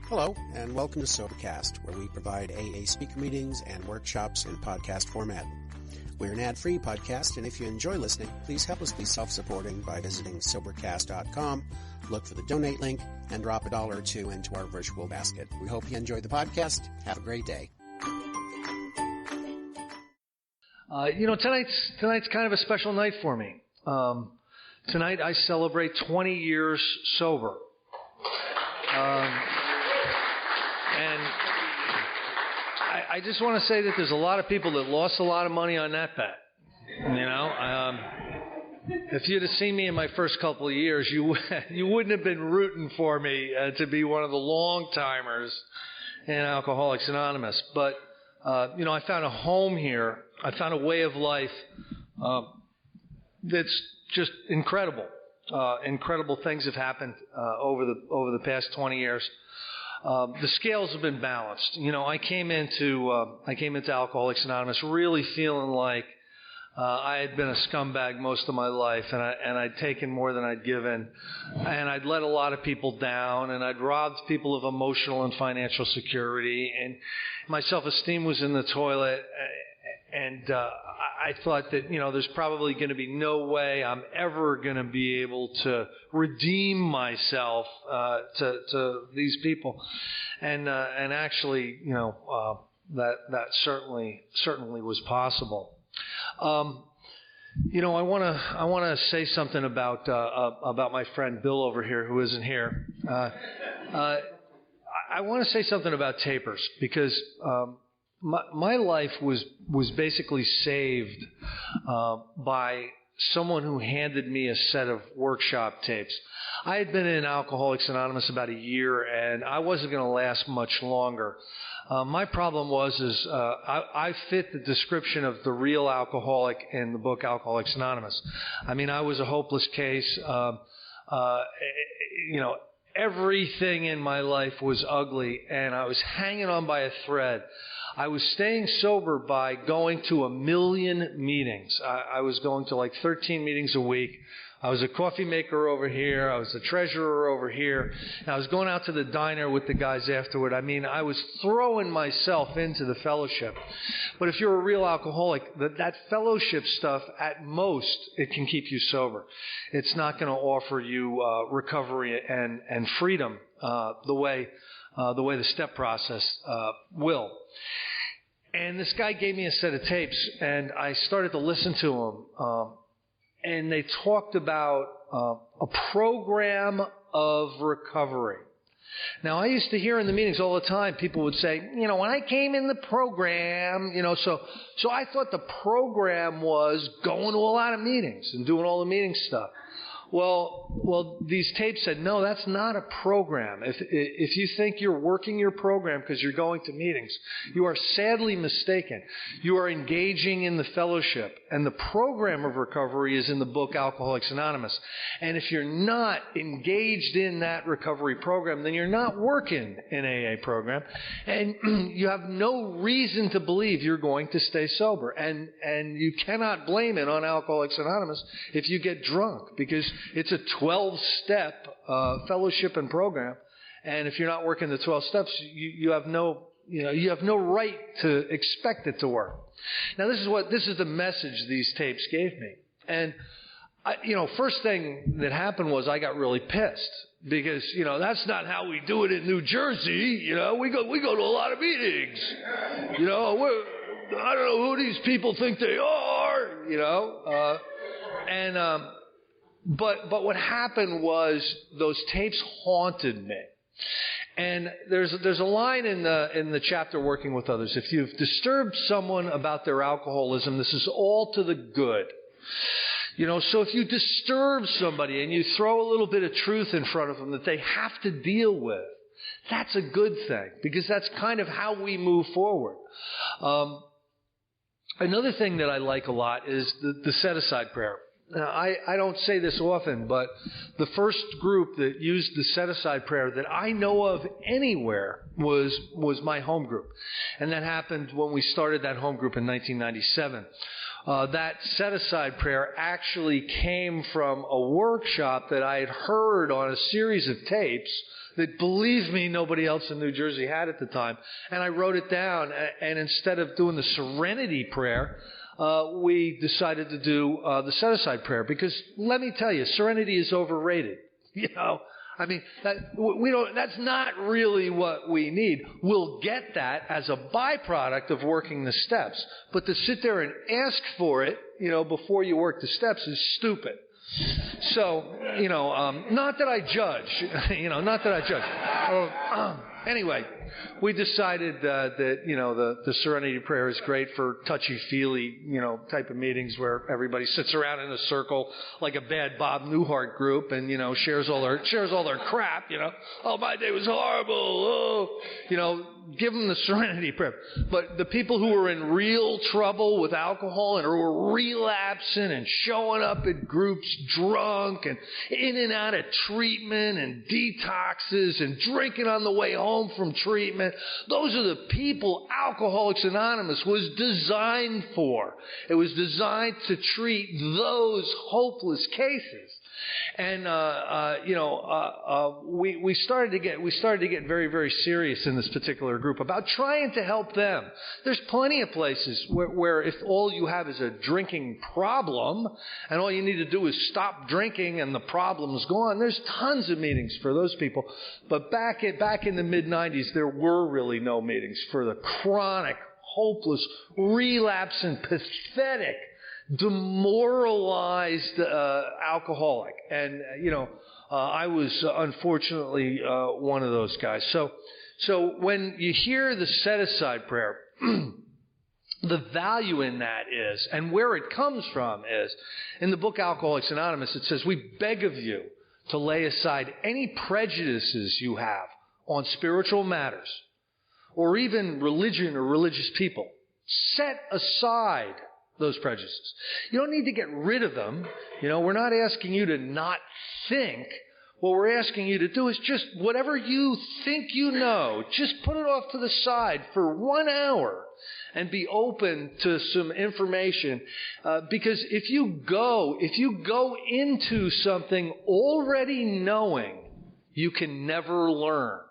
Hello, and welcome to Sobercast, where we provide AA speaker meetings and workshops in podcast format. We're an ad-free podcast, and if you enjoy listening, please help us be self-supporting by visiting Sobercast.com, look for the donate link, and drop $1 or $2 into our virtual basket. We hope you enjoyed the podcast. Have a great day. Tonight's kind of a special night for me. Tonight I celebrate 20 years sober. And I just want to say that there's a lot of people that lost a lot of money on that bet. If you'd have seen me in my first couple of years, you wouldn't have been rooting for me to be one of the long-timers in Alcoholics Anonymous. But, I found a home here. I found a way of life that's just incredible. Incredible things have happened over the past 20 years. The scales have been balanced. I came into Alcoholics Anonymous really feeling like I had been a scumbag most of my life, and I'd taken more than I'd given, and I'd let a lot of people down, and I'd robbed people of emotional and financial security, and my self-esteem was in the toilet. And I thought that, there's probably going to be no way I'm ever going to be able to redeem myself to these people. And actually, that certainly was possible. I want to say something about my friend Bill over here who isn't here. I want to say something about tapers because my life was basically saved by someone who handed me a set of workshop tapes. I had been in Alcoholics Anonymous about a year, and I wasn't going to last much longer. My problem was I fit the description of the real alcoholic in the book Alcoholics Anonymous. I mean, I was a hopeless case. Everything in my life was ugly, and I was hanging on by a thread. I was staying sober by going to 1 million meetings. I was going to like 13 meetings a week. I was a coffee maker over here. I was a treasurer over here. And I was going out to the diner with the guys afterward. I mean, I was throwing myself into the fellowship. But if you're a real alcoholic, that fellowship stuff, at most, it can keep you sober. It's not going to offer you recovery and freedom the way the step process will. And this guy gave me a set of tapes, and I started to listen to them. And they talked about a program of recovery. Now, I used to hear in the meetings all the time, people would say, when I came in the program, so I thought the program was going to a lot of meetings and doing all the meeting stuff. Well, these tapes said, no, that's not a program. If you think you're working your program because you're going to meetings, you are sadly mistaken. You are engaging in the fellowship, and the program of recovery is in the book Alcoholics Anonymous. And if you're not engaged in that recovery program, then you're not working an AA program, and you have no reason to believe you're going to stay sober. And you cannot blame it on Alcoholics Anonymous if you get drunk, because it's a 12-step fellowship and program, and if you're not working the 12 steps, you have no right to expect it to work. Now, this is the message these tapes gave me, and first thing that happened was I got really pissed because that's not how we do it in New Jersey. We go to a lot of meetings. I don't know who these people think they are. But what happened was those tapes haunted me. And there's a line in the chapter Working with Others. If you've disturbed someone about their alcoholism, this is all to the good. So if you disturb somebody and you throw a little bit of truth in front of them that they have to deal with, that's a good thing, because that's kind of how we move forward. Another thing that I like a lot is the set-aside prayer. Now, I don't say this often, but the first group that used the set-aside prayer that I know of anywhere was my home group. And that happened when we started that home group in 1997. that set-aside prayer actually came from a workshop that I had heard on a series of tapes that, believe me, nobody else in New Jersey had at the time. And I wrote it down, and instead of doing the serenity prayer, we decided to do the set-aside prayer. Because let me tell you, serenity is overrated. You know, I mean, that's not really what we need. We'll get that as a byproduct of working the steps. But to sit there and ask for it, you know, before you work the steps is stupid. So, you know, not that I judge, you know, not that I judge. Anyway, we decided that, you know, the serenity prayer is great for touchy-feely, you know, type of meetings where everybody sits around in a circle like a bad Bob Newhart group and, you know, shares all their crap, you know. Oh, my day was horrible. Oh, you know, give them the serenity prayer. But the people who were in real trouble with alcohol and were relapsing and showing up at groups drunk and in and out of treatment and detoxes and drinking on the way home from treatment, those are the people Alcoholics Anonymous was designed for. It was designed to treat those hopeless cases. And we started to get very, very serious in this particular group about trying to help them. There's plenty of places where if all you have is a drinking problem and all you need to do is stop drinking and the problem's gone, there's tons of meetings for those people. But back in the mid-90s, there were really no meetings for the chronic, hopeless, relapsing, pathetic, demoralized alcoholic. And, you know, I was unfortunately one of those guys. So when you hear the set-aside prayer, the value in that is, and where it comes from is, in the book Alcoholics Anonymous, it says, we beg of you to lay aside any prejudices you have on spiritual matters or even religion or religious people. Set aside those prejudices. You don't need to get rid of them. You know, we're not asking you to not think. What we're asking you to do is just whatever you think you know, just put it off to the side for 1 hour and be open to some information. Because if you go into something already knowing, you can never learn.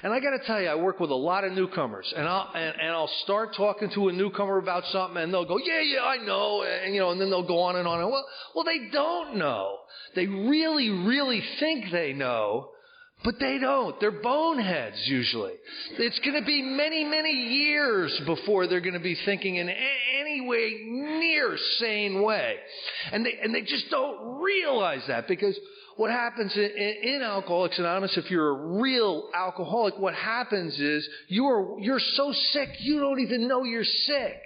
And I got to tell you, I work with a lot of newcomers, and I'll start talking to a newcomer about something, and they'll go, yeah, I know, and you know, and then they'll go on and on. And well, they don't know. They really, really think they know, but they don't. They're boneheads usually. It's going to be many, many years before they're going to be thinking in any way near sane way, and they just don't realize that. Because what happens in Alcoholics Anonymous, if you're a real alcoholic, what happens is you're so sick you don't even know you're sick.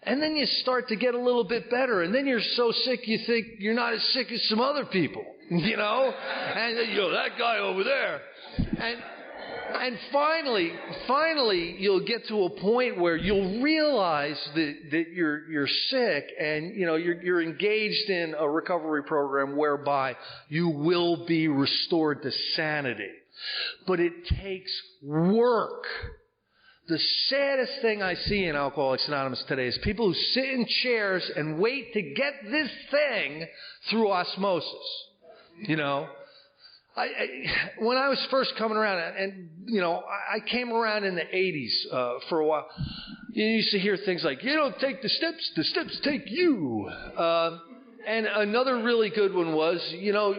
And then you start to get a little bit better, and then you're so sick you think you're not as sick as some other people, you know? And then, you know, that guy over there. And finally, you'll get to a point where you'll realize that you're sick, and you know you're engaged in a recovery program whereby you will be restored to sanity. But it takes work. The saddest thing I see in Alcoholics Anonymous today is people who sit in chairs and wait to get this thing through osmosis. You know? When I was first coming around, and you know, I came around in the 80s for a while. You used to hear things like, "You don't take the steps take you." And another really good one was, you know,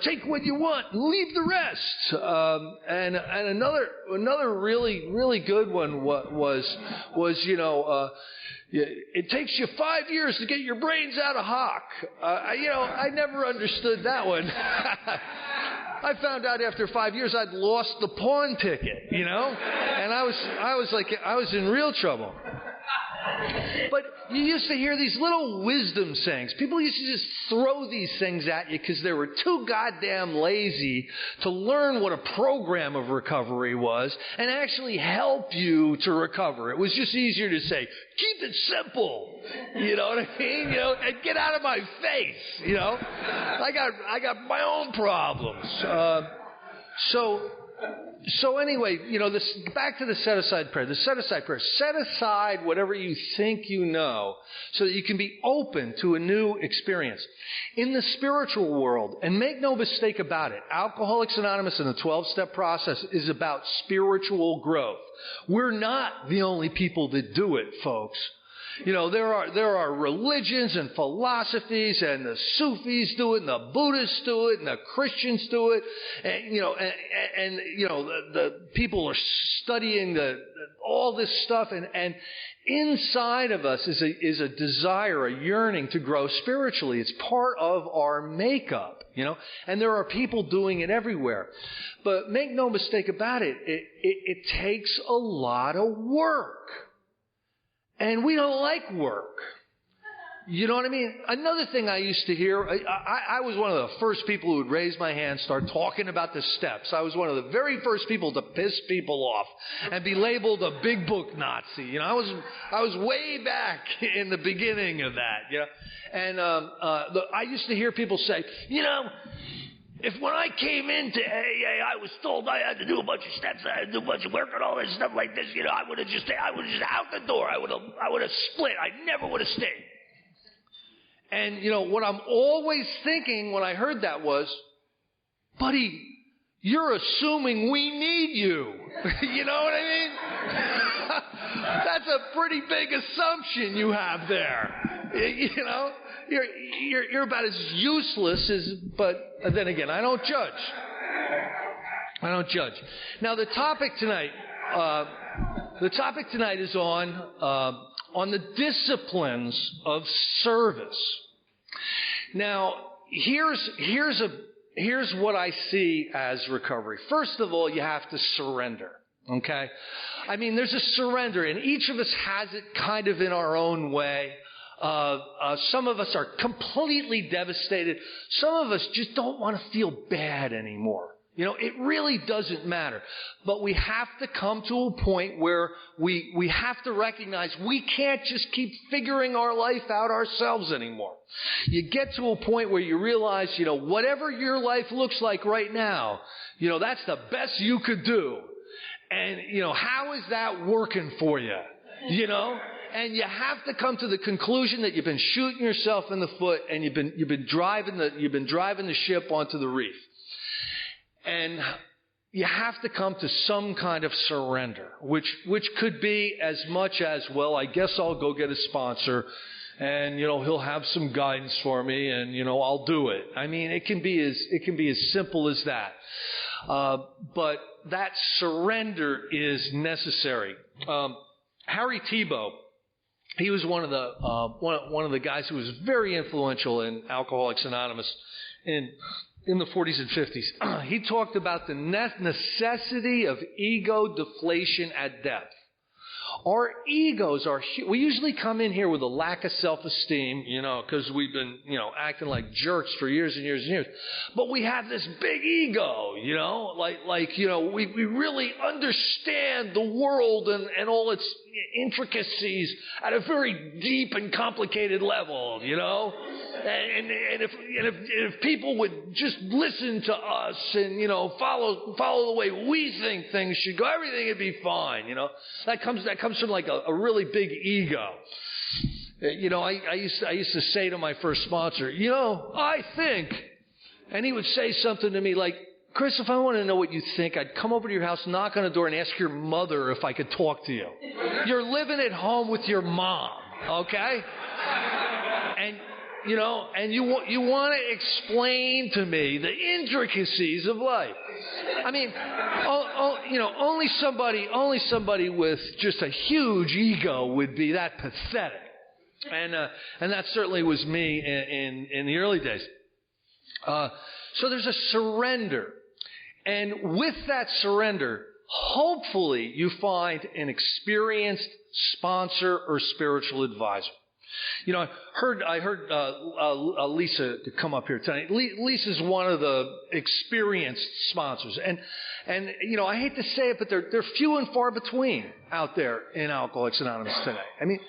take what you want and leave the rest. And another really, really good one was you know. It takes you 5 years to get your brains out of hock. You know, I never understood that one. I found out after 5 years I'd lost the pawn ticket, you know, and I was in real trouble. But you used to hear these little wisdom sayings. People used to just throw these things at you because they were too goddamn lazy to learn what a program of recovery was and actually help you to recover. It was just easier to say, keep it simple. You know what I mean? You know, and get out of my face. You know, I got my own problems. So So anyway, back to the set-aside prayer. The set-aside prayer. Set aside whatever you think you know so that you can be open to a new experience. In the spiritual world, and make no mistake about it, Alcoholics Anonymous and the 12-step process is about spiritual growth. We're not the only people that do it, folks. There are religions and philosophies, and the Sufis do it, and the Buddhists do it, and the Christians do it, and the people are studying all this stuff, and inside of us is a desire, a yearning to grow spiritually. It's part of our makeup, and there are people doing it everywhere. But make no mistake about it, it takes a lot of work. And we don't like work. You know what I mean? Another thing I used to hear, I was one of the first people who would raise my hand, start talking about the steps. I was one of the very first people to piss people off and be labeled a big book Nazi. I was way back in the beginning of that. And I used to hear people say, if when I came into AA, I was told I had to do a bunch of steps, I had to do a bunch of work and all this stuff like this, I would have just out the door. I would have split. I never would have stayed. And what I'm always thinking when I heard that was, buddy, you're assuming we need you. You know what I mean? That's a pretty big assumption you have there. You're about as useless as, but then again, I don't judge. Now the topic tonight is on the disciplines of service. Now, here's what I see as recovery. First of all, you have to surrender. Okay? There's a surrender, and each of us has it kind of in our own way. Some of us are completely devastated. Some of us just don't want to feel bad anymore. It really doesn't matter. But we have to come to a point where we have to recognize we can't just keep figuring our life out ourselves anymore. You get to a point where you realize, whatever your life looks like right now, that's the best you could do. And, how is that working for you? And you have to come to the conclusion that you've been shooting yourself in the foot, and you've been driving the ship onto the reef. And you have to come to some kind of surrender, which could be as much as, well, I guess I'll go get a sponsor, and he'll have some guidance for me, and I'll do it. It can be as simple as that. But that surrender is necessary. Harry Tiebout, he was one of the guys who was very influential in Alcoholics Anonymous in the 40s and 50s. He talked about the necessity of ego deflation at depth. Our egos we usually come in here with a lack of self-esteem, because we've been, acting like jerks for years and years and years. But we have this big ego, we really understand the world and all its intricacies at a very deep and complicated level, And if people would just listen to us and, follow the way we think things should go, everything would be fine, That comes from like a really big ego. I used to say to my first sponsor, I think, and he would say something to me like, Chris, if I want to know what you think, I'd come over to your house, knock on the door, and ask your mother if I could talk to you. You're living at home with your mom, okay? And you want to explain to me the intricacies of life. Only somebody with just a huge ego would be that pathetic. And that certainly was me in the early days. So there's a surrender. And with that surrender, hopefully you find an experienced sponsor or spiritual advisor. I heard Lisa come up here tonight. Lisa's one of the experienced sponsors, and I hate to say it, but they're few and far between out there in Alcoholics Anonymous today. I mean,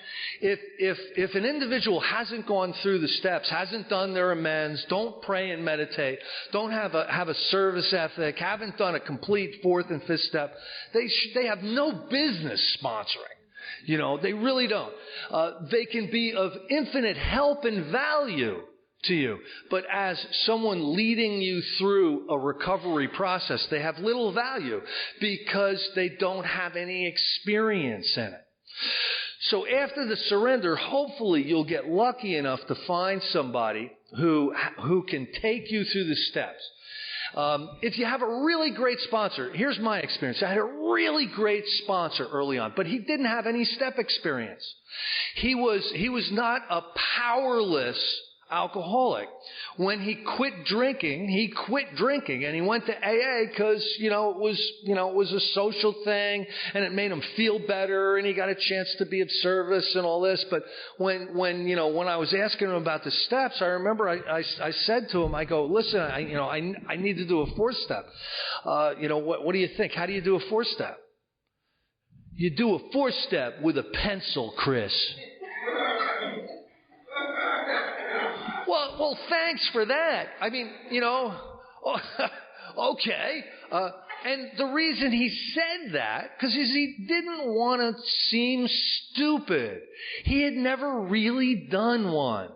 if an individual hasn't gone through the steps, hasn't done their amends, don't pray and meditate, don't have a service ethic, haven't done a complete fourth and fifth step, they have no business sponsoring. They really don't. They can be of infinite help and value to you. But as someone leading you through a recovery process, they have little value because they don't have any experience in it. So after the surrender, hopefully you'll get lucky enough to find somebody who can take you through the steps. If you have a really great sponsor, here's my experience. I had a really great sponsor early on, but he didn't have any step experience. He was not a powerless alcoholic. When he quit drinking, and he went to AA because, it was a social thing and it made him feel better and he got a chance to be of service and all this. But when I was asking him about the steps, I remember I said to him, I go, listen, I need to do a fourth step. What do you think? How do you do a fourth step? You do a fourth step with a pencil, Chris. Well, thanks for that. I mean, okay. And the reason he said that, because he didn't want to seem stupid. He had never really done one.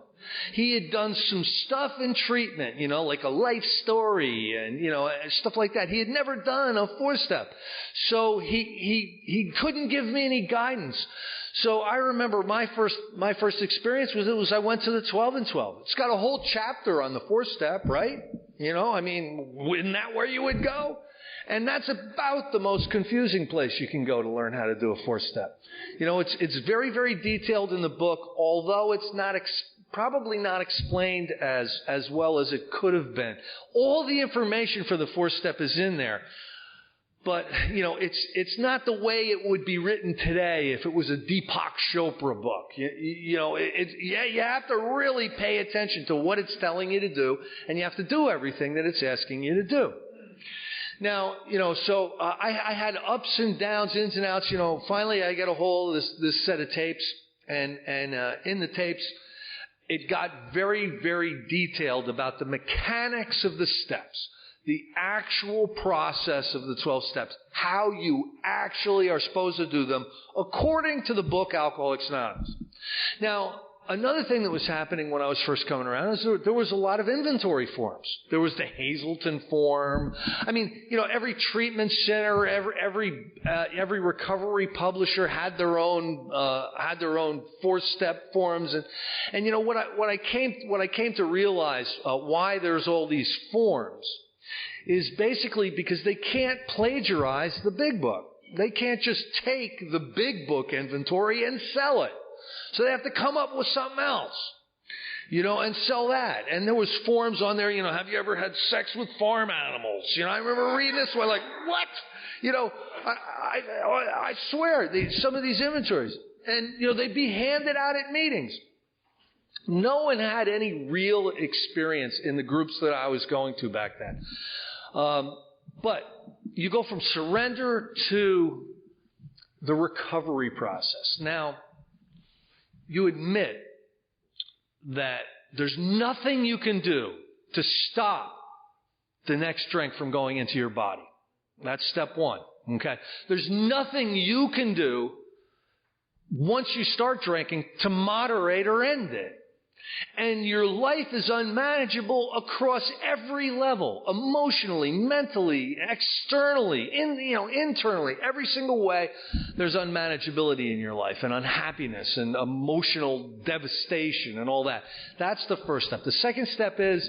He had done some stuff in treatment, like a life story and stuff like that. He had never done a fourth step. So he couldn't give me any guidance. So I remember my first experience was I went to the 12 and 12. It's got a whole chapter on the fourth step, right? Isn't that where you would go? And that's about the most confusing place you can go to learn how to do a fourth step. It's very, very detailed in the book, although it's not probably not explained as well as it could have been. All the information for the fourth step is in there. But, it's not the way it would be written today if it was a Deepak Chopra book. You have to really pay attention to what it's telling you to do, and you have to do everything that it's asking you to do. Now, so I had ups and downs, ins and outs. Finally I get a hold of this set of tapes, and in the tapes, it got very, very detailed about the mechanics of the steps. The actual process of the 12 steps, how you actually are supposed to do them according to the book Alcoholics Anonymous. Now, another thing that was happening when I was first coming around is there was a lot of inventory forms. There was the Hazleton form. I mean, every treatment center, every recovery publisher had their own 4-step forms. And what I came to realize why there's all these forms is basically because they can't plagiarize the big book. They can't just take the big book inventory and sell it. So they have to come up with something else, and sell that. And there was forms on there, have you ever had sex with farm animals? I remember reading this one like, what? I swear, some of these inventories. And, they'd be handed out at meetings. No one had any real experience in the groups that I was going to back then. But you go from surrender to the recovery process. Now, you admit that there's nothing you can do to stop the next drink from going into your body. That's step one. Okay? There's nothing you can do once you start drinking to moderate or end it. And your life is unmanageable across every level, emotionally, mentally, externally, internally, every single way. There's unmanageability in your life and unhappiness and emotional devastation and all that. That's the first step. The second step is,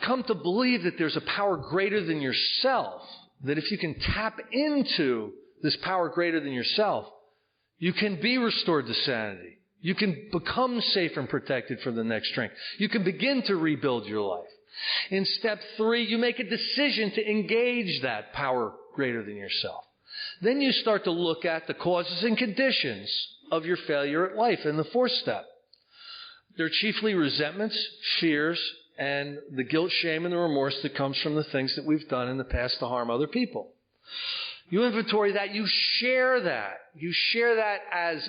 come to believe that there's a power greater than yourself, that if you can tap into this power greater than yourself, you can be restored to sanity. You can become safe and protected for the next drink. You can begin to rebuild your life. In step 3, you make a decision to engage that power greater than yourself. Then you start to look at the causes and conditions of your failure at life in the fourth step. They're chiefly resentments, fears, and the guilt, shame, and the remorse that comes from the things that we've done in the past to harm other people. You inventory that. You share that. You share that as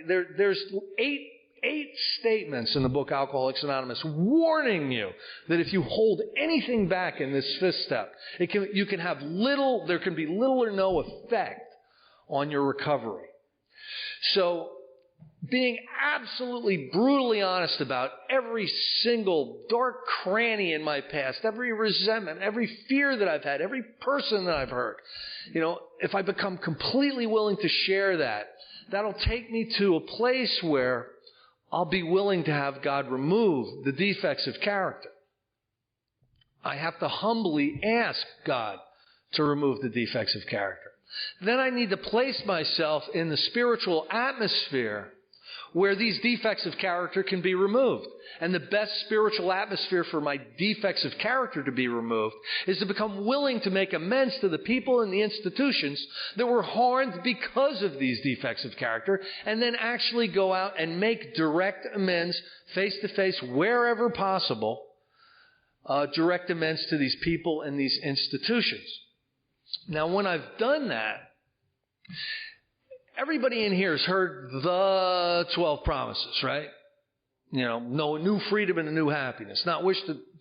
there's eight statements in the book Alcoholics Anonymous warning you that if you hold anything back in this fifth step, there can be little or no effect on your recovery. So being absolutely brutally honest about every single dark cranny in my past, every resentment, every fear that I've had, every person that I've hurt. If I become completely willing to share that, that'll take me to a place where I'll be willing to have God remove the defects of character. I have to humbly ask God to remove the defects of character. Then I need to place myself in the spiritual atmosphere where these defects of character can be removed. And the best spiritual atmosphere for my defects of character to be removed is to become willing to make amends to the people and the institutions that were harmed because of these defects of character, and then actually go out and make direct amends face to face wherever possible, direct amends to these people and these institutions. Now, when I've done that, everybody in here has heard the 12 promises, right? No new freedom and a new happiness. Not wish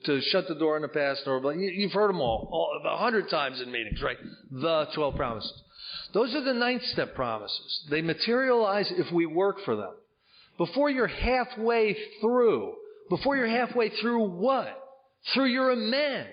to shut the door on the past, but you've heard them all 100 times in meetings, right? The 12 promises. Those are the ninth step promises. They materialize if we work for them. Before you're halfway through what? Through your amends.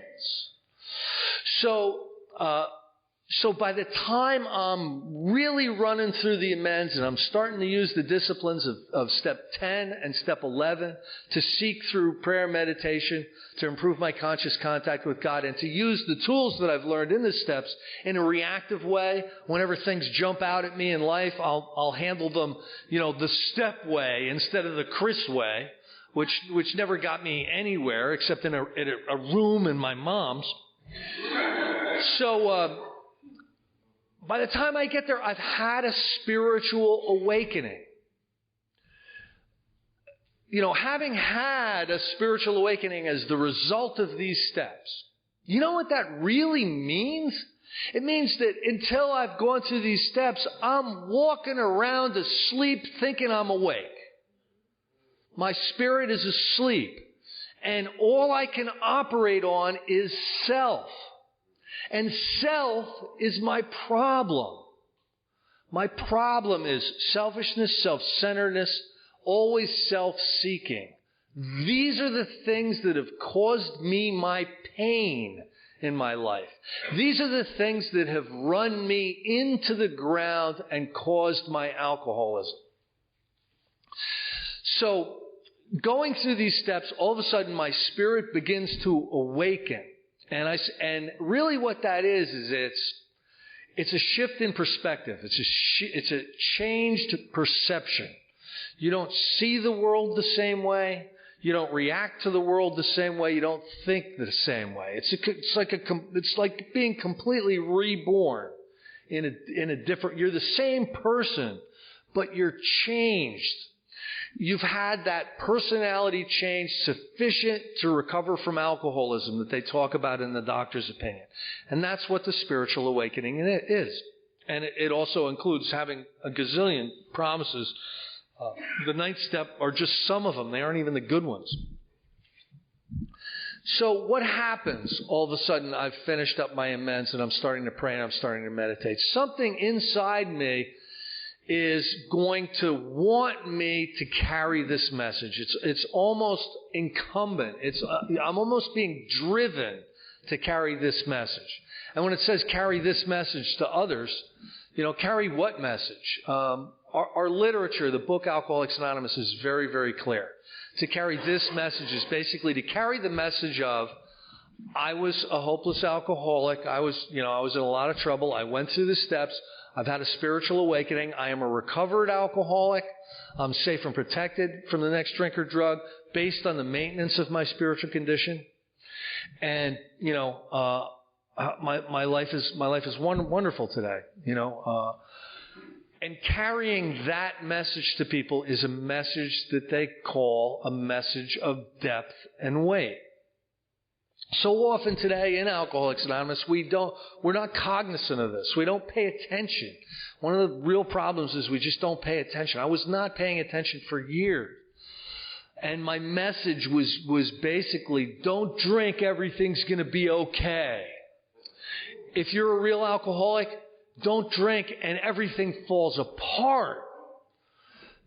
So by the time I'm really running through the amends and I'm starting to use the disciplines of step 10 and step 11 to seek through prayer meditation to improve my conscious contact with God and to use the tools that I've learned in the steps in a reactive way, whenever things jump out at me in life, I'll handle them, the step way instead of the Chris way, which never got me anywhere except in a room in my mom's. So, by the time I get there, I've had a spiritual awakening. Having had a spiritual awakening as the result of these steps, you know what that really means? It means that until I've gone through these steps, I'm walking around asleep thinking I'm awake. My spirit is asleep. And all I can operate on is self. And self is my problem. My problem is selfishness, self-centeredness, always self-seeking. These are the things that have caused me my pain in my life. These are the things that have run me into the ground and caused my alcoholism. So, going through these steps, all of a sudden my spirit begins to awaken. And really what that is it's a shift in perspective. It's a changed perception. You don't see the world the same way. You don't react to the world the same way. You don't think the same way. It's like being completely reborn in a different. You're the same person, but you're changed. You've had that personality change sufficient to recover from alcoholism that they talk about in the doctor's opinion. And that's what the spiritual awakening is. And it also includes having a gazillion promises. The ninth step are just some of them. They aren't even the good ones. So what happens? All of a sudden, I've finished up my amends and I'm starting to pray and I'm starting to meditate. Something inside me is going to want me to carry this message. It's almost incumbent. I'm almost being driven to carry this message. And when it says carry this message to others, carry what message? Our literature, the book Alcoholics Anonymous, is very, very clear. To carry this message is basically to carry the message of, I was a hopeless alcoholic. I was in a lot of trouble. I went through the steps. I've had a spiritual awakening. I am a recovered alcoholic. I'm safe and protected from the next drink or drug based on the maintenance of my spiritual condition. And, my life is wonderful today, And carrying that message to people is a message that they call a message of depth and weight. So often today in Alcoholics Anonymous, we're not cognizant of this. We don't pay attention. One of the real problems is we just don't pay attention. I was not paying attention for years. And my message was basically, don't drink, everything's going to be okay. If you're a real alcoholic, don't drink and everything falls apart.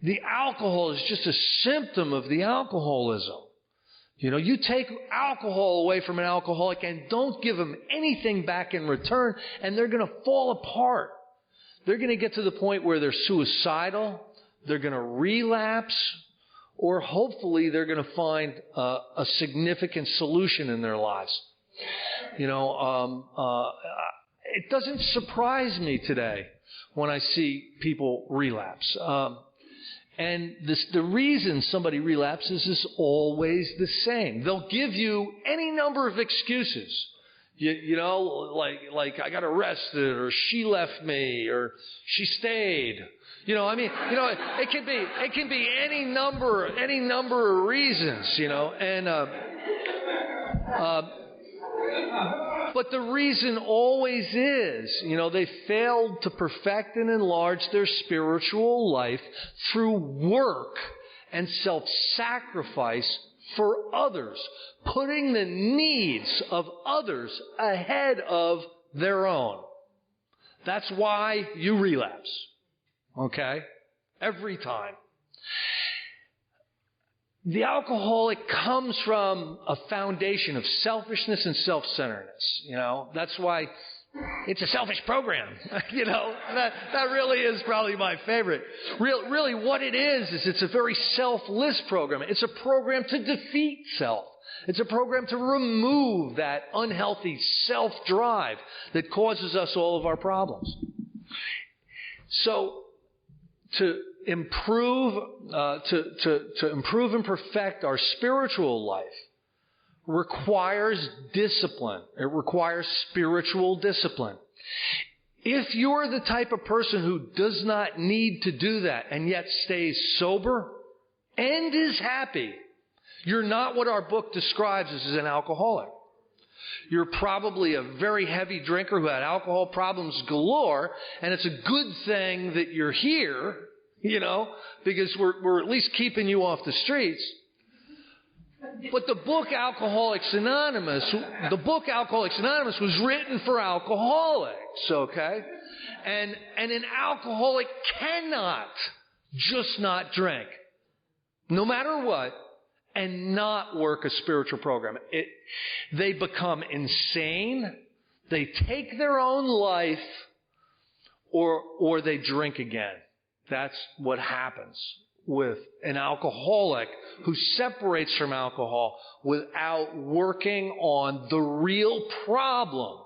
The alcohol is just a symptom of the alcoholism. You know, you take alcohol away from an alcoholic and don't give them anything back in return, and they're going to fall apart. They're going to get to the point where they're suicidal, they're going to relapse, or hopefully they're going to find a significant solution in their lives. You know, it doesn't surprise me today when I see people relapse. And the reason somebody relapses is always the same. They'll give you any number of excuses. You know, like I got arrested, or she left me, or she stayed. You know, I mean, you know, it can be any number of reasons. You know, and but the reason always is, you know, they failed to perfect and enlarge their spiritual life through work and self-sacrifice for others, putting the needs of others ahead of their own. That's why you relapse. Okay? Every time. The alcoholic comes from a foundation of selfishness and self-centeredness. You know, that's why it's a selfish program. You know, that really is probably my favorite. Really what it is it's a very selfless program. It's a program to defeat self. It's a program to remove that unhealthy self-drive that causes us all of our problems. So, to improve and perfect our spiritual life requires discipline. It requires spiritual discipline. If you're the type of person who does not need to do that and yet stays sober and is happy, you're not what our book describes as an alcoholic. You're probably a very heavy drinker who had alcohol problems galore, and it's a good thing that you're here, you know, because we're at least keeping you off the streets. But the book Alcoholics Anonymous was written for alcoholics, okay? And an alcoholic cannot just not drink, no matter what, and not work a spiritual program. They become insane, they take their own life, or they drink again. That's what happens with an alcoholic who separates from alcohol without working on the real problem,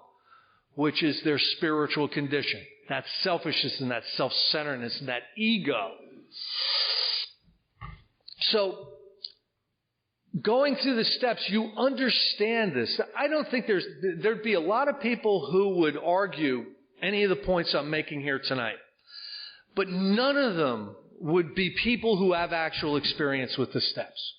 which is their spiritual condition. That selfishness and that self-centeredness and that ego. So, going through the steps, you understand this. I don't think there'd be a lot of people who would argue any of the points I'm making here tonight. But none of them would be people who have actual experience with the steps.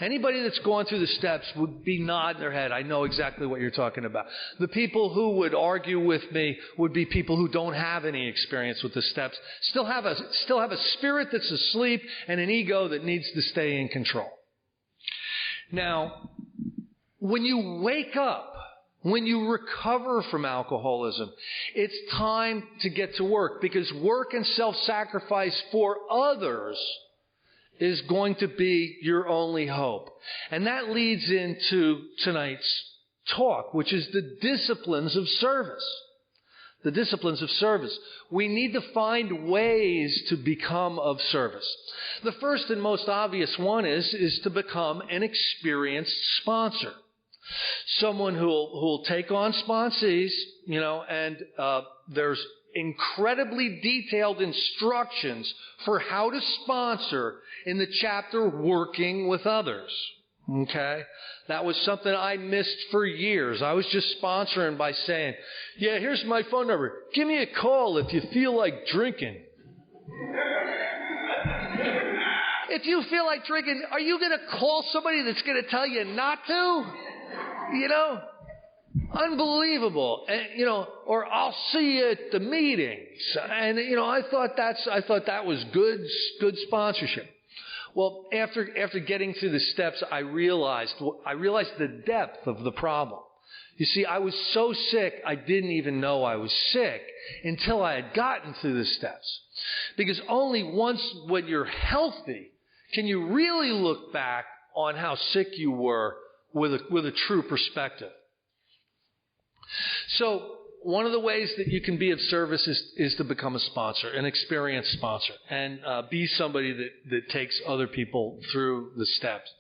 Anybody that's gone through the steps would be nodding their head. I know exactly what you're talking about. The people who would argue with me would be people who don't have any experience with the steps, still have a spirit that's asleep and an ego that needs to stay in control. Now, when you wake up, when you recover from alcoholism, it's time to get to work, because work and self-sacrifice for others is going to be your only hope. And that leads into tonight's talk, which is the disciplines of service. The disciplines of service. We need to find ways to become of service. The first and most obvious one is to become an experienced sponsor. Someone who'll take on sponsees, you know, and there's incredibly detailed instructions for how to sponsor in the chapter Working with Others. Okay? That was something I missed for years. I was just sponsoring by saying, yeah, here's my phone number. Give me a call if you feel like drinking. If you feel like drinking, are you going to call somebody that's going to tell you not to? You know? Unbelievable. And, you know, or I'll see you at the meetings. And, you know, I thought that was good sponsorship. Well, after getting through the steps, I realized the depth of the problem. You see, I was so sick, I didn't even know I was sick until I had gotten through the steps. Because only once when you're healthy can you really look back on how sick you were with a true perspective. So one of the ways that you can be of service is to become a sponsor, an experienced sponsor, and be somebody that takes other people through the steps.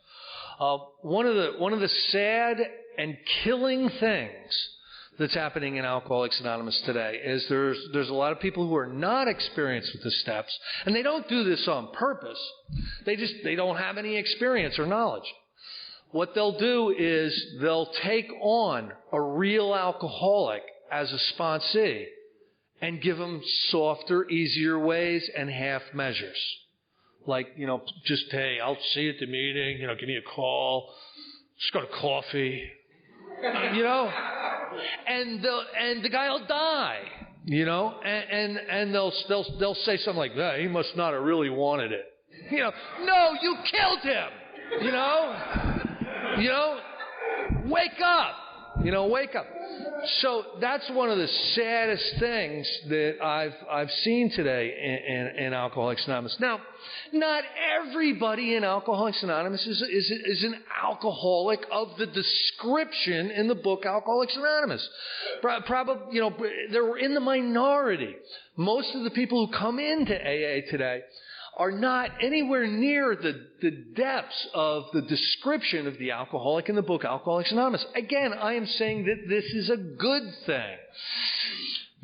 One of the sad and killing things that's happening in Alcoholics Anonymous today is there's a lot of people who are not experienced with the steps, and they don't do this on purpose. They don't have any experience or knowledge. What they'll do is they'll take on a real alcoholic as a sponsee and give them softer, easier ways and half measures. Like, you know, just, hey, I'll see you at the meeting, you know, give me a call, just go to coffee, you know, and the guy will die, you know, and they'll say something like that. He must not have really wanted it. You know, no, you killed him, you know. You know, wake up. You know, wake up. So that's one of the saddest things that I've seen today in Alcoholics Anonymous. Now, not everybody in Alcoholics Anonymous is an alcoholic of the description in the book Alcoholics Anonymous. Probably, you know, they're in the minority. Most of the people who come into AA today are not anywhere near the depths of the description of the alcoholic in the book Alcoholics Anonymous. Again, I am saying that this is a good thing.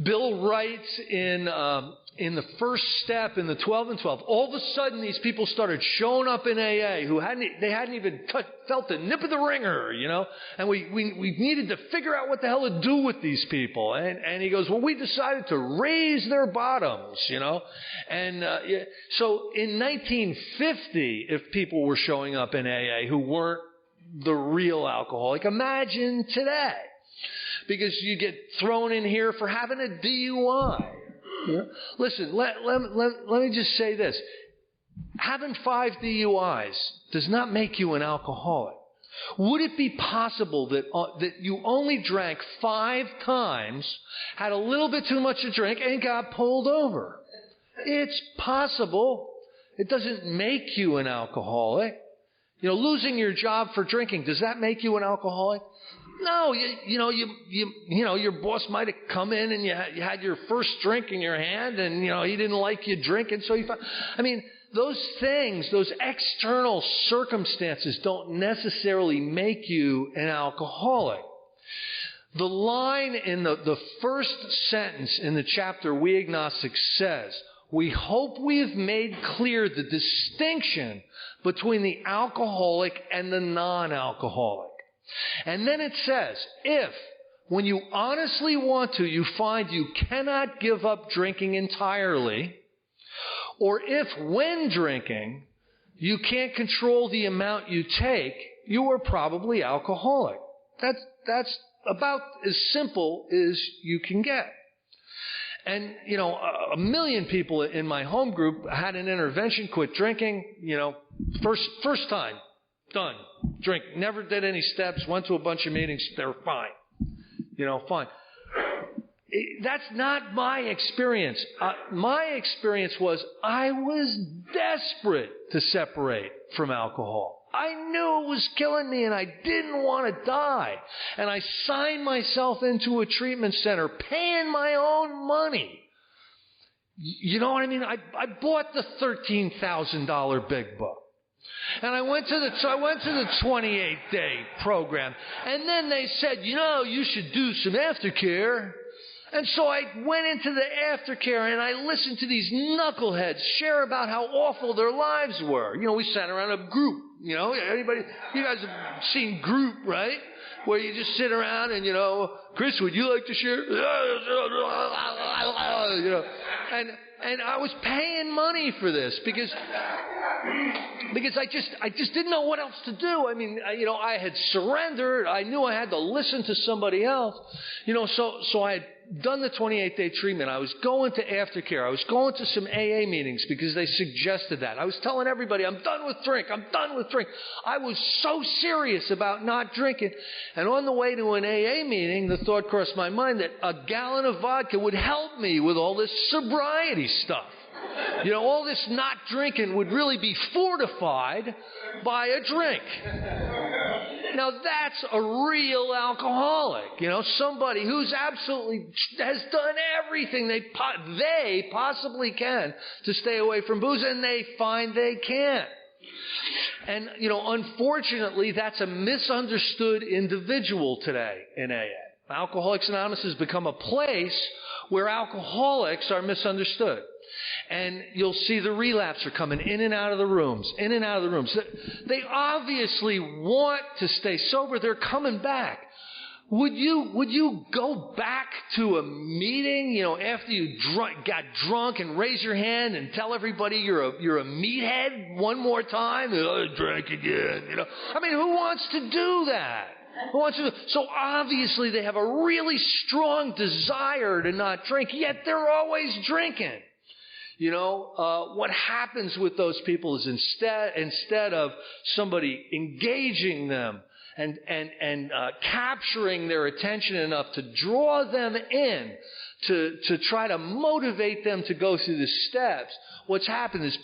Bill writes in the first step in the 12 and 12, all of a sudden these people started showing up in AA who hadn't even felt the nip of the ringer, you know, and we needed to figure out what the hell to do with these people. And he goes, well, we decided to raise their bottoms, you know. And so in 1950, if people were showing up in AA who weren't the real alcoholic, imagine today. Because you get thrown in here for having a DUI. Yeah. Listen, let me just say this. Having 5 DUIs does not make you an alcoholic. Would it be possible that you only drank 5 times, had a little bit too much to drink, and got pulled over? It's possible. It doesn't make you an alcoholic. You know, losing your job for drinking, does that make you an alcoholic? No, you know, your boss might have come in and you had your first drink in your hand and, you know, he didn't like you drinking, so I mean, those things, those external circumstances don't necessarily make you an alcoholic. The line in the first sentence in the chapter We Agnostics says, we hope we have made clear the distinction between the alcoholic and the non-alcoholic. And then it says, if, when you honestly want to, you find you cannot give up drinking entirely, or if, when drinking, you can't control the amount you take, you are probably alcoholic. That's about as simple as you can get. And, you know, 1 million people in my home group had an intervention, quit drinking, you know, first time. Done. Drink. Never did any steps. Went to a bunch of meetings. They were fine. You know, fine. That's not my experience. My experience was I was desperate to separate from alcohol. I knew it was killing me and I didn't want to die. And I signed myself into a treatment center paying my own money. You know what I mean? I bought the $13,000 big book. And I went to the 28-day program. And then they said, you know, you should do some aftercare. And so I went into the aftercare and I listened to these knuckleheads share about how awful their lives were. You know, we sat around a group You know, anybody? You guys have seen Group, right? Where you just sit around and, Chris, would you like to share? And I was paying money for this because I just didn't know what else to do. I mean, I had surrendered. I knew I had to listen to somebody else. So I had done the 28-day treatment. I was going to aftercare. I was going to some AA meetings because they suggested that. I was telling everybody, I'm done with drink. I'm done with drink. I was so serious about not drinking. And on the way to an AA meeting, the thought crossed my mind that a gallon of vodka would help me with all this sobriety stuff. All this not drinking would really be fortified by a drink. Now, that's a real alcoholic, somebody who's absolutely has done everything they possibly can to stay away from booze, and they find they can't. And, unfortunately, that's a misunderstood individual today in AA. Alcoholics Anonymous has become a place where alcoholics are misunderstood. And you'll see the relapser coming in and out of the rooms, in and out of the rooms. They obviously want to stay sober. They're coming back. Would you go back to a meeting, after you got drunk and raise your hand and tell everybody you're a meathead one more time? I drank again, I mean, who wants to do that? So obviously they have a really strong desire to not drink, yet they're always drinking. What happens with those people is instead of somebody engaging them and capturing their attention enough to draw them in to try to motivate them to go through the steps, what's happened is,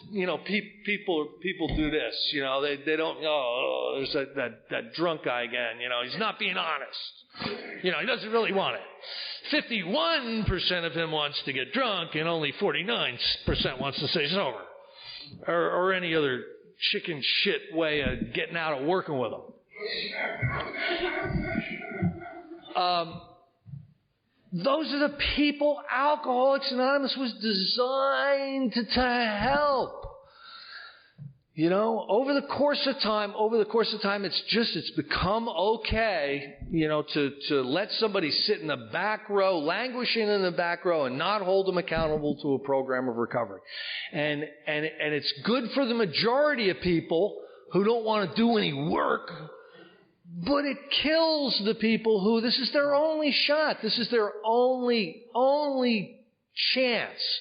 people do this, they don't, there's that drunk guy again, he's not being honest. He doesn't really want it. 51% of him wants to get drunk and only 49% wants to stay sober. Or any other chicken shit way of getting out of working with them. Those are the people Alcoholics Anonymous was designed to help. Over the course of time, it's become okay, to let somebody sit in the back row, languishing in the back row, and not hold them accountable to a program of recovery. And it's good for the majority of people who don't want to do any work, but it kills the people who, this is their only shot. This is their only chance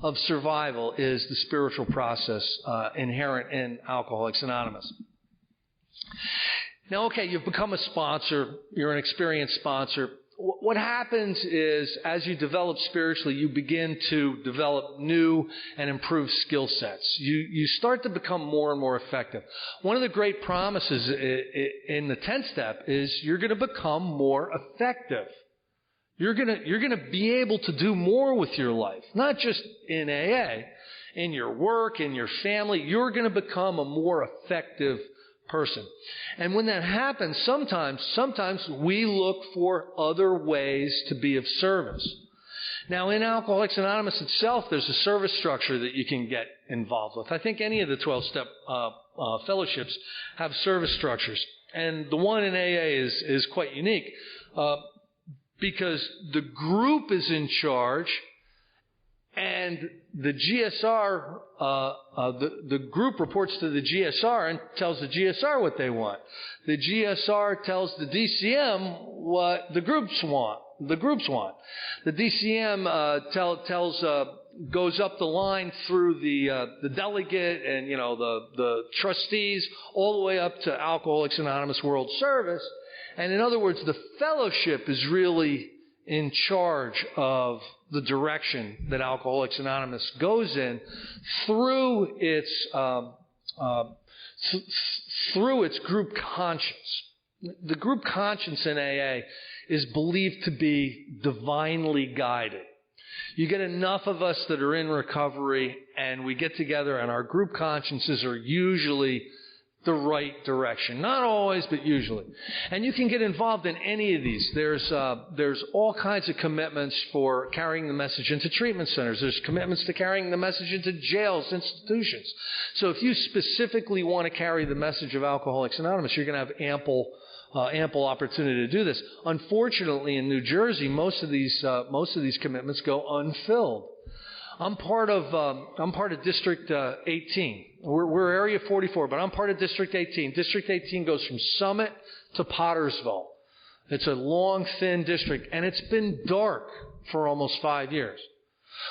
of survival is the spiritual process inherent in Alcoholics Anonymous. Now, okay, you've become a sponsor. You're an experienced sponsor. What happens is, as you develop spiritually, you begin to develop new and improved skill sets. You start to become more and more effective. One of the great promises in the 10th step is you're going to become more effective. You're gonna be able to do more with your life, not just in AA, in your work, in your family. You're gonna become a more effective person. And when that happens, sometimes we look for other ways to be of service. Now, in Alcoholics Anonymous itself, there's a service structure that you can get involved with. I think any of the 12-step fellowships have service structures, and the one in AA is quite unique. Because the group is in charge, and the GSR, the group reports to the GSR and tells the GSR what they want. The GSR tells the DCM what the groups want. The DCM goes up the line through the delegate and the trustees all the way up to Alcoholics Anonymous World Service. And in other words, the fellowship is really in charge of the direction that Alcoholics Anonymous goes in through its group conscience. The group conscience in AA is believed to be divinely guided. You get enough of us that are in recovery, and we get together, and our group consciences are usually the right direction. Not always, but usually. And you can get involved in any of these. There's all kinds of commitments for carrying the message into treatment centers. There's commitments to carrying the message into jails, institutions. So if you specifically want to carry the message of Alcoholics Anonymous, you're going to have ample opportunity to do this. Unfortunately, in New Jersey, most of these commitments go unfilled. I'm part of District 18. We're Area 44, but I'm part of District 18. District 18 goes from Summit to Pottersville. It's a long, thin district, and it's been dark for almost 5 years.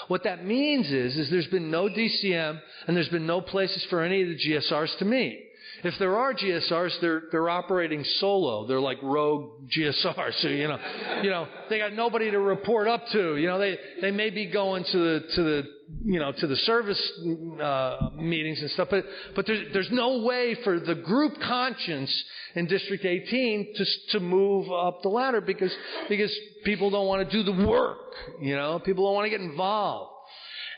What that means is there's been no DCM, and there's been no places for any of the GSRs to meet. If there are GSRs, they're operating solo. They're like rogue GSRs. So they got nobody to report up to. They may be going to the service meetings and stuff, but there's no way for the group conscience in District 18 to move up the ladder because people don't want to do the work. People don't want to get involved.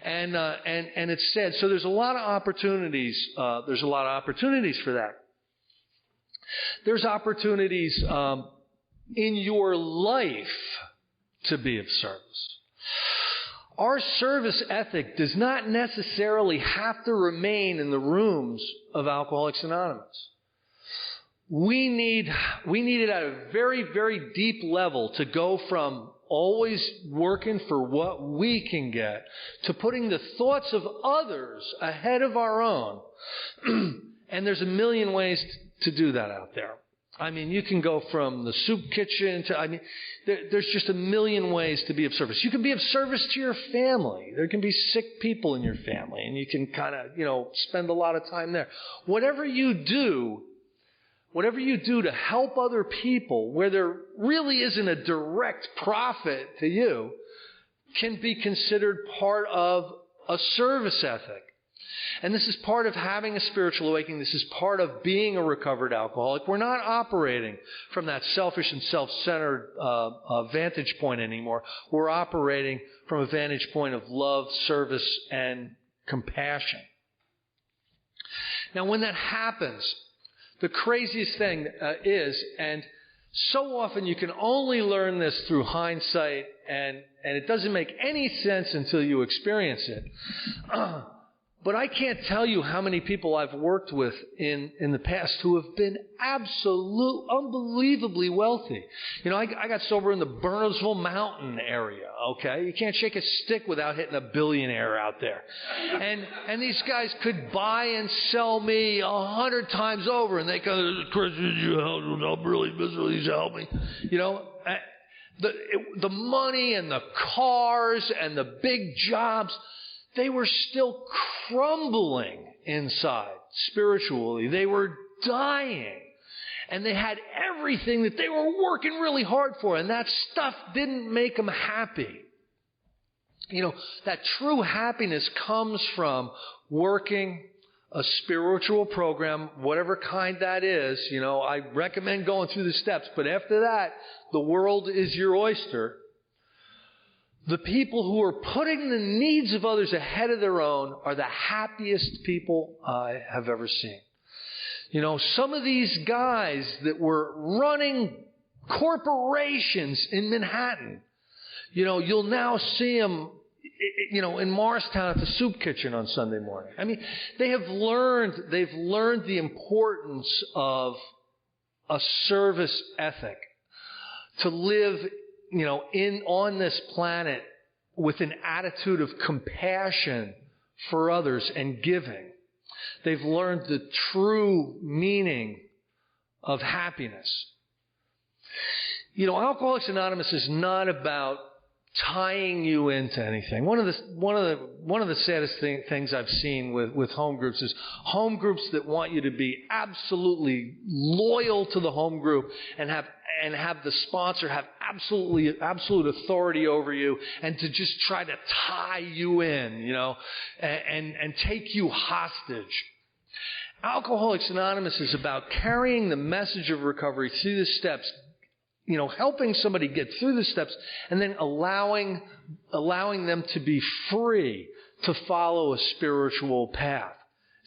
And it's sad. So there's a lot of opportunities. There's a lot of opportunities for that. There's opportunities in your life to be of service. Our service ethic does not necessarily have to remain in the rooms of Alcoholics Anonymous. We need it at a very, very deep level to go from always working for what we can get to putting the thoughts of others ahead of our own. And there's a million ways to do that out there. I mean, you can go from the soup kitchen to, there's just a million ways to be of service. You can be of service to your family. There can be sick people in your family, and you can kind of, spend a lot of time there. Whatever you do to help other people where there really isn't a direct profit to you can be considered part of a service ethic. And this is part of having a spiritual awakening. This is part of being a recovered alcoholic. We're not operating from that selfish and self-centered vantage point anymore. We're operating from a vantage point of love, service, and compassion. Now, when that happens, the craziest thing is, and so often you can only learn this through hindsight, and it doesn't make any sense until you experience it. But I can't tell you how many people I've worked with in the past who have been unbelievably wealthy. I got sober in the Bernardsville Mountain area, okay? You can't shake a stick without hitting a billionaire out there. And these guys could buy and sell me 100 times over, and they go, Chris, I'm really miserable, you help me. The money and the cars and the big jobs, they were still crumbling inside spiritually. They were dying. And they had everything that they were working really hard for, and that stuff didn't make them happy. That true happiness comes from working a spiritual program, whatever kind that is. I recommend going through the steps, but after that, the world is your oyster. The people who are putting the needs of others ahead of their own are the happiest people I have ever seen. Some of these guys that were running corporations in Manhattan, you'll now see them, in Morristown at the soup kitchen on Sunday morning. They've learned the importance of a service ethic, to live on this planet with an attitude of compassion for others and giving. They've learned the true meaning of happiness. Alcoholics Anonymous is not about tying you into anything. One of the saddest things I've seen with home groups is home groups that want you to be absolutely loyal to the home group and have the sponsor have absolute authority over you, and to just try to tie you in, and take you hostage. Alcoholics Anonymous is about carrying the message of recovery through the steps, helping somebody get through the steps, and then allowing them to be free to follow a spiritual path.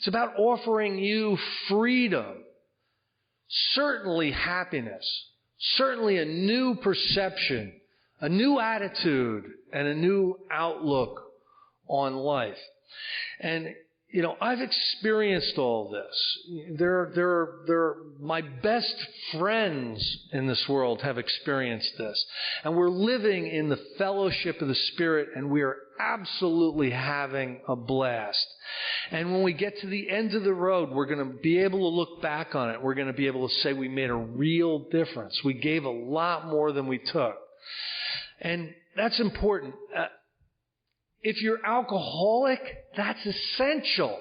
It's about offering you freedom, certainly happiness, certainly a new perception, a new attitude, and a new outlook on life. And, I've experienced all this. My best friends in this world have experienced this. And we're living in the fellowship of the Spirit, and we are absolutely having a blast. And when we get to the end of the road, we're going to be able to look back on it. We're going to be able to say we made a real difference. We gave a lot more than we took. And that's important. If you're alcoholic, that's essential.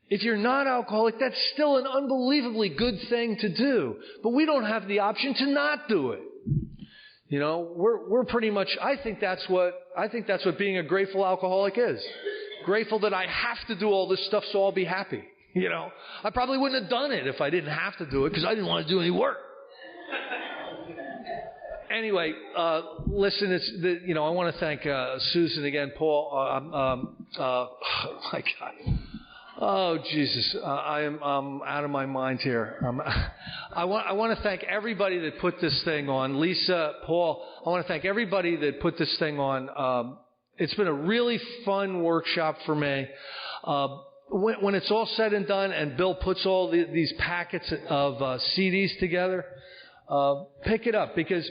If you're not alcoholic, that's still an unbelievably good thing to do. But we don't have the option to not do it. We're pretty much, I think that's what being a grateful alcoholic is. Grateful that I have to do all this stuff so I'll be happy. I probably wouldn't have done it if I didn't have to do it because I didn't want to do any work. Anyway, listen, I want to thank Susan again, Paul. Oh my God. Oh, Jesus. I'm out of my mind here. I want to thank everybody that put this thing on. Lisa, Paul, I want to thank everybody that put this thing on. It's been a really fun workshop for me. When it's all said and done and Bill puts all these packets of CDs together, pick it up because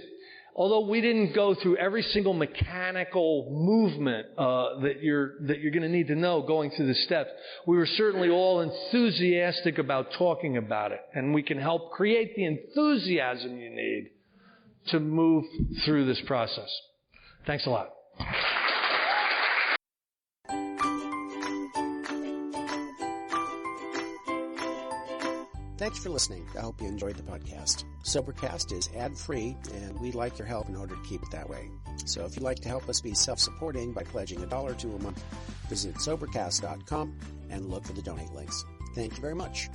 although we didn't go through every single mechanical movement that you're going to need to know going through the steps, we were certainly all enthusiastic about talking about it, and we can help create the enthusiasm you need to move through this process. Thanks a lot. Thanks for listening. I hope you enjoyed the podcast. Sobercast is ad-free, and we'd like your help in order to keep it that way. So if you'd like to help us be self-supporting by pledging $1 to a month, visit Sobercast.com and look for the donate links. Thank you very much.